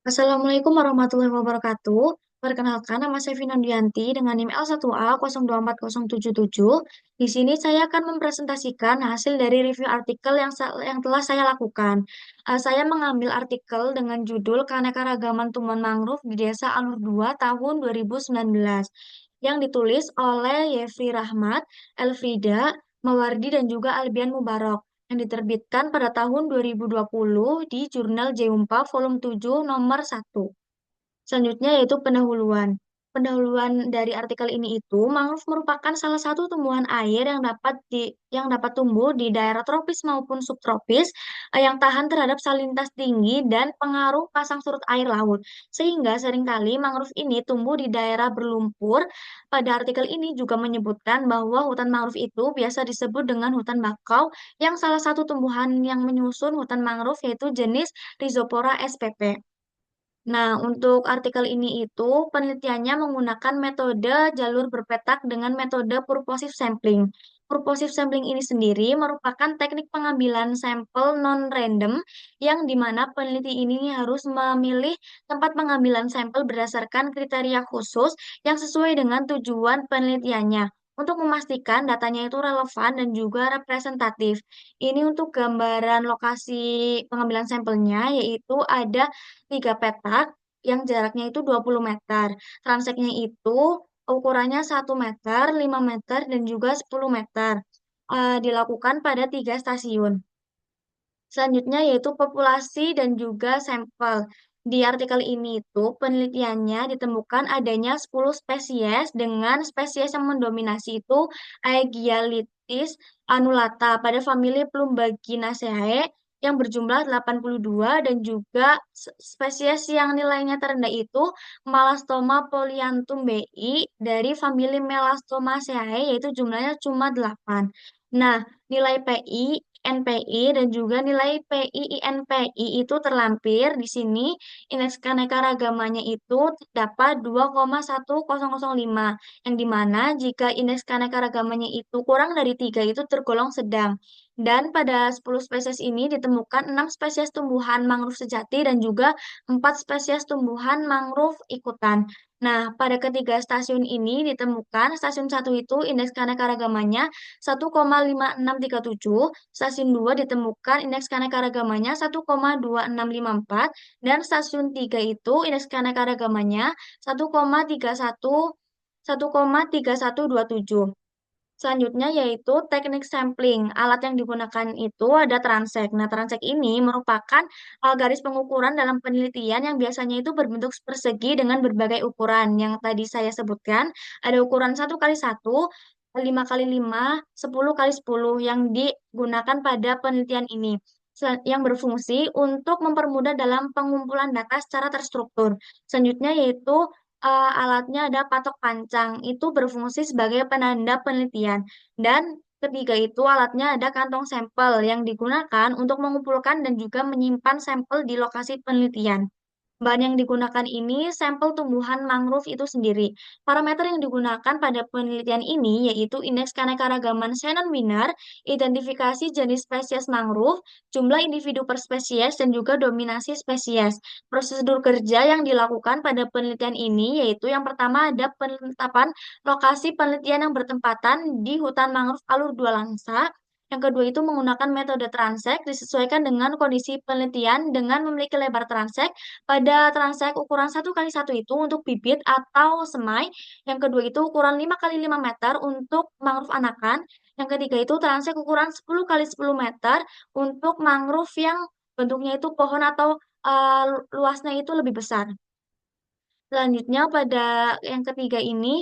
Assalamualaikum warahmatullahi wabarakatuh. Perkenalkan, nama saya Vina Dianti dengan NIM L1A024077. Di sini saya akan mempresentasikan hasil dari review artikel yang telah saya lakukan. Saya mengambil artikel dengan judul Keanekaragaman Tumbuhan Mangrove di Desa Alur 2 tahun 2019 yang ditulis oleh Yefri Rahmat, Elfrida, Mawardi, dan juga Albian Mubarok yang diterbitkan pada tahun 2020 di Jurnal Jeumpa volume 7 nomor 1. Selanjutnya yaitu pendahuluan. Pendahuluan dari artikel ini itu, mangrove merupakan salah satu tumbuhan air yang dapat tumbuh di daerah tropis maupun subtropis yang tahan terhadap salintas tinggi dan pengaruh pasang surut air laut. Sehingga seringkali mangrove ini tumbuh di daerah berlumpur. Pada artikel ini juga menyebutkan bahwa hutan mangrove itu biasa disebut dengan hutan bakau yang salah satu tumbuhan yang menyusun hutan mangrove yaitu jenis Rhizopora spp. Nah, untuk artikel ini itu penelitiannya menggunakan metode jalur berpetak dengan metode purposive sampling. Purposive sampling ini sendiri merupakan teknik pengambilan sampel non-random yang dimana peneliti ini harus memilih tempat pengambilan sampel berdasarkan kriteria khusus yang sesuai dengan tujuan penelitiannya untuk memastikan datanya itu relevan dan juga representatif. Ini untuk gambaran lokasi pengambilan sampelnya, yaitu ada 3 petak yang jaraknya itu 20 meter. Transeknya itu ukurannya 1 meter, 5 meter, dan juga 10 meter. Dilakukan pada 3 stasiun. Selanjutnya yaitu populasi dan juga sampel. Di artikel ini itu penelitiannya ditemukan adanya 10 spesies dengan spesies yang mendominasi itu Aegialitis annulata pada famili Plumbaginaceae yang berjumlah 82 dan juga spesies yang nilainya terendah itu Malastoma polyanthum BI dari famili Melastomaceae yaitu jumlahnya cuma 8. Nah, nilai PI, NPI, dan juga nilai PI, INPI itu terlampir di sini. Indeks keanekaragamannya itu dapat 2,1005, yang dimana jika indeks keanekaragamannya itu kurang dari 3 itu tergolong sedang. Dan pada 10 spesies ini ditemukan 6 spesies tumbuhan mangrove sejati dan juga 4 spesies tumbuhan mangrove ikutan. Nah, pada ketiga stasiun ini ditemukan stasiun 1 itu indeks keanekaragamannya 1,5637, stasiun 2 ditemukan indeks keanekaragamannya 1,2654, dan stasiun 3 itu indeks keanekaragamannya 1,3127. Selanjutnya yaitu teknik sampling. Alat yang digunakan itu ada transek. Nah, transek ini merupakan garis pengukuran dalam penelitian yang biasanya itu berbentuk persegi dengan berbagai ukuran. Yang tadi saya sebutkan, ada ukuran 1 kali 1, 5 kali 5, 10 kali 10 yang digunakan pada penelitian ini. Yang berfungsi untuk mempermudah dalam pengumpulan data secara terstruktur. Selanjutnya yaitu alatnya ada patok pancang, itu berfungsi sebagai penanda penelitian. Dan ketiga itu alatnya ada kantong sampel yang digunakan untuk mengumpulkan dan juga menyimpan sampel di lokasi penelitian. Bahan yang digunakan ini sampel tumbuhan mangrove itu sendiri. Parameter yang digunakan pada penelitian ini yaitu indeks keanekaragaman Shannon-Wiener, identifikasi jenis spesies mangrove, jumlah individu per spesies, dan juga dominasi spesies. Prosedur kerja yang dilakukan pada penelitian ini yaitu yang pertama ada penetapan lokasi penelitian yang bertempatan di hutan mangrove alur 2 Langsa. Yang kedua itu menggunakan metode transek disesuaikan dengan kondisi penelitian dengan memiliki lebar transek pada transek ukuran 1 kali 1 itu untuk bibit atau semai. Yang kedua itu ukuran 5 kali 5 meter untuk mangrove anakan. Yang ketiga itu transek ukuran 10 kali 10 meter untuk mangrove yang bentuknya itu pohon atau luasnya itu lebih besar. Selanjutnya pada yang ketiga ini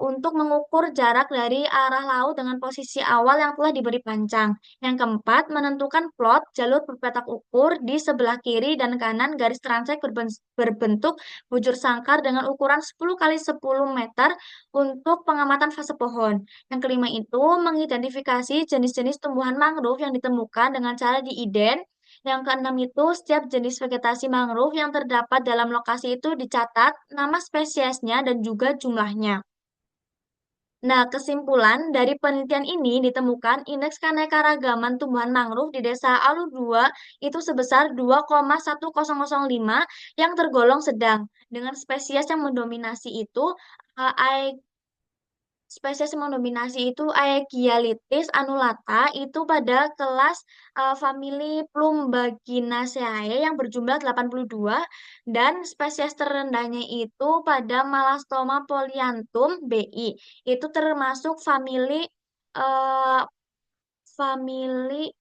untuk mengukur jarak dari arah laut dengan posisi awal yang telah diberi pancang. Yang keempat, menentukan plot jalur berpetak ukur di sebelah kiri dan kanan garis transek berbentuk bujur sangkar dengan ukuran 10 kali 10 meter untuk pengamatan fase pohon. Yang kelima itu mengidentifikasi jenis-jenis tumbuhan mangrove yang ditemukan dengan cara diiden. Yang keenam itu, setiap jenis vegetasi mangrove yang terdapat dalam lokasi itu dicatat, nama spesiesnya, dan juga jumlahnya. Nah, kesimpulan dari penelitian ini ditemukan indeks keanekaragaman tumbuhan mangrove di Desa Alur 2 itu sebesar 2,1005 yang tergolong sedang dengan spesies yang mendominasi itu spesies yang mendominasi itu Aegialitis annulata itu pada kelas famili Plumbaginaceae yang berjumlah 82 dan spesies terendahnya itu pada Malastoma polyanthum BI itu termasuk eh, famili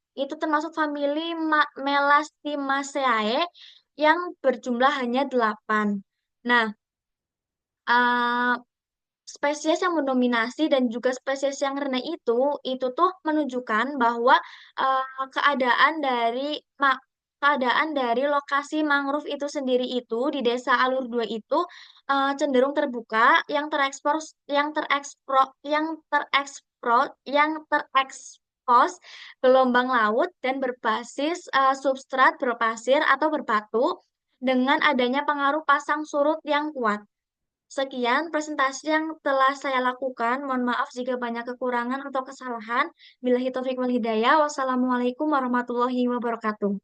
famili Melastimaceae yang berjumlah hanya 8. Nah, eh, spesies yang mendominasi dan juga spesies yang rendah itu tuh menunjukkan bahwa keadaan dari keadaan dari lokasi mangrove itu sendiri itu di Desa Alur 2 itu cenderung terbuka, yang terekspos gelombang laut dan berbasis substrat berpasir atau berbatu dengan adanya pengaruh pasang surut yang kuat. Sekian presentasi yang telah saya lakukan. Mohon maaf jika banyak kekurangan atau kesalahan. Billahi taufiq wal hidayah. Wassalamualaikum warahmatullahi wabarakatuh.